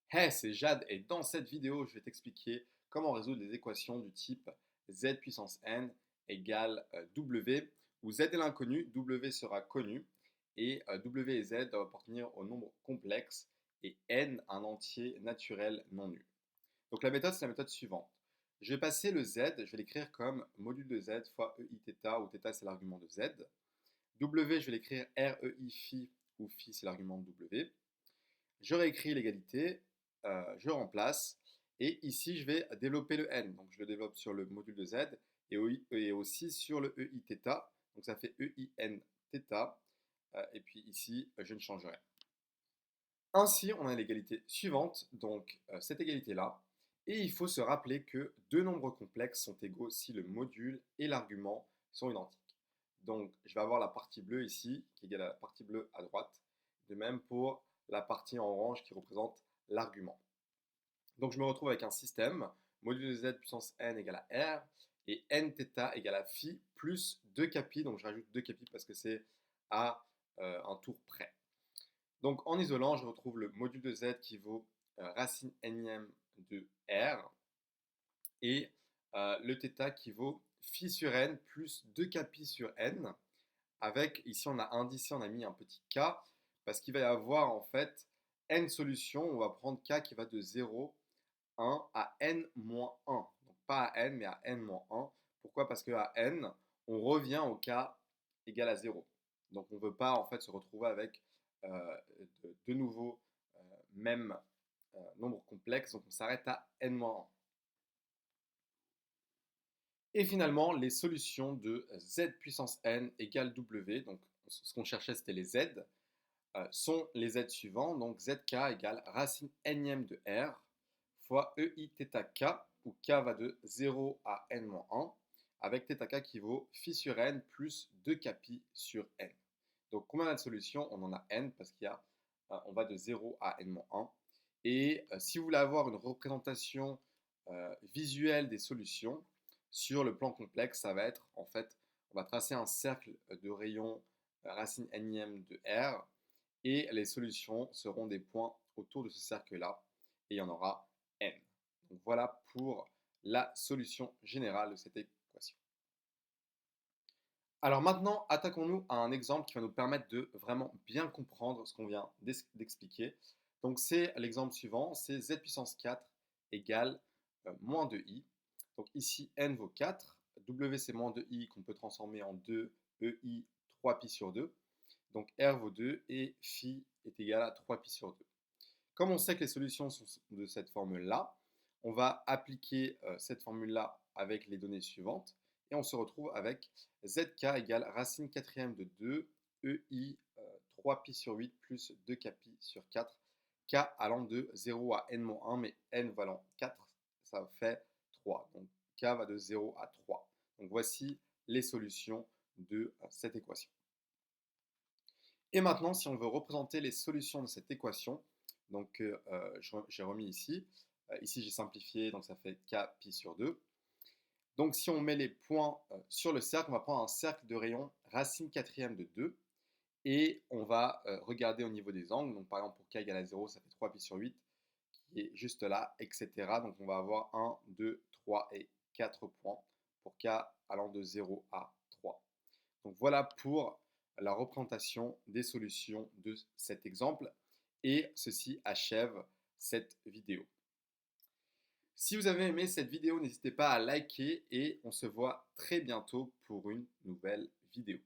Hey, c'est Jade et dans cette vidéo, je vais t'expliquer comment résoudre les équations du type z puissance n égale w, où z est l'inconnu, w sera connu, et w et z doivent appartenir au nombre complexe, et n un entier naturel non nul. Donc la méthode, c'est la méthode suivante. Je vais passer le z, je vais l'écrire comme module de z fois ei θ, où θ c'est l'argument de z. W, je vais l'écrire rei phi, où phi c'est l'argument de w. Je réécris l'égalité, je remplace, et ici je vais développer le n. Donc je le développe sur le module de z et aussi sur le ei θ. Donc ça fait ein θ, et puis ici je ne change rien. Ainsi, on a l'égalité suivante, donc cette égalité-là, et il faut se rappeler que deux nombres complexes sont égaux si le module et l'argument sont identiques. Donc je vais avoir la partie bleue ici, qui est égale à la partie bleue à droite, de même pour la partie en orange qui représente l'argument. Donc je me retrouve avec un système, module de z puissance n égale à r, et nθ égale à phi plus 2 capi, donc je rajoute 2 capi parce que c'est à un tour près. Donc en isolant, je retrouve le module de z qui vaut racine énième de r, et le θ qui vaut phi sur n plus 2 capi sur n, avec, ici on a indicé, on a mis un petit k, parce qu'il va y avoir en fait n solutions, on va prendre k qui va de 0, 1 à n-1. Donc pas à n, mais à n-1. Pourquoi? Parce qu'à n, on revient au k égal à 0. Donc on ne veut pas en fait se retrouver avec de nouveau même nombre complexe, donc on s'arrête à n-1. Et finalement, les solutions de z puissance n égale w, donc ce qu'on cherchait c'était les z, sont les z suivants, donc zk égale racine énième de r fois ei θk, où k va de 0 à n-1, avec θk qui vaut phi sur n plus 2 capi sur n. Donc combien on a de solutions? On en a n parce on va de 0 à n-1. Et si vous voulez avoir une représentation visuelle des solutions sur le plan complexe, ça va être en fait, on va tracer un cercle de rayon racine énième de r, et les solutions seront des points autour de ce cercle-là, et il y en aura n. Donc voilà pour la solution générale de cette équation. Alors maintenant, attaquons-nous à un exemple qui va nous permettre de vraiment bien comprendre ce qu'on vient d'expliquer. Donc c'est l'exemple suivant, c'est z puissance 4 égale moins 2i. Donc ici, n vaut 4, w c'est moins 2i qu'on peut transformer en 2 ei 3pi sur 2. Donc r vaut 2 et phi est égal à 3pi sur 2. Comme on sait que les solutions sont de cette formule-là, on va appliquer cette formule-là avec les données suivantes, et on se retrouve avec zk égale racine quatrième de 2 ei 3pi sur 8 plus 2 capi sur 4, k allant de 0 à n-1, mais n valant 4, ça fait 3. Donc k va de 0 à 3. Donc voici les solutions de cette équation. Et maintenant, si on veut représenter les solutions de cette équation, donc j'ai remis ici, ici j'ai simplifié, donc ça fait k pi sur 2. Donc si on met les points sur le cercle, on va prendre un cercle de rayon racine quatrième de 2, et on va regarder au niveau des angles. Donc par exemple pour k égale à 0, ça fait 3 pi sur 8, qui est juste là, etc. Donc on va avoir 1, 2, 3 et 4 points pour k allant de 0 à 3. Donc voilà pour la représentation des solutions de cet exemple, et ceci achève cette vidéo. Si vous avez aimé cette vidéo, n'hésitez pas à liker, et on se voit très bientôt pour une nouvelle vidéo.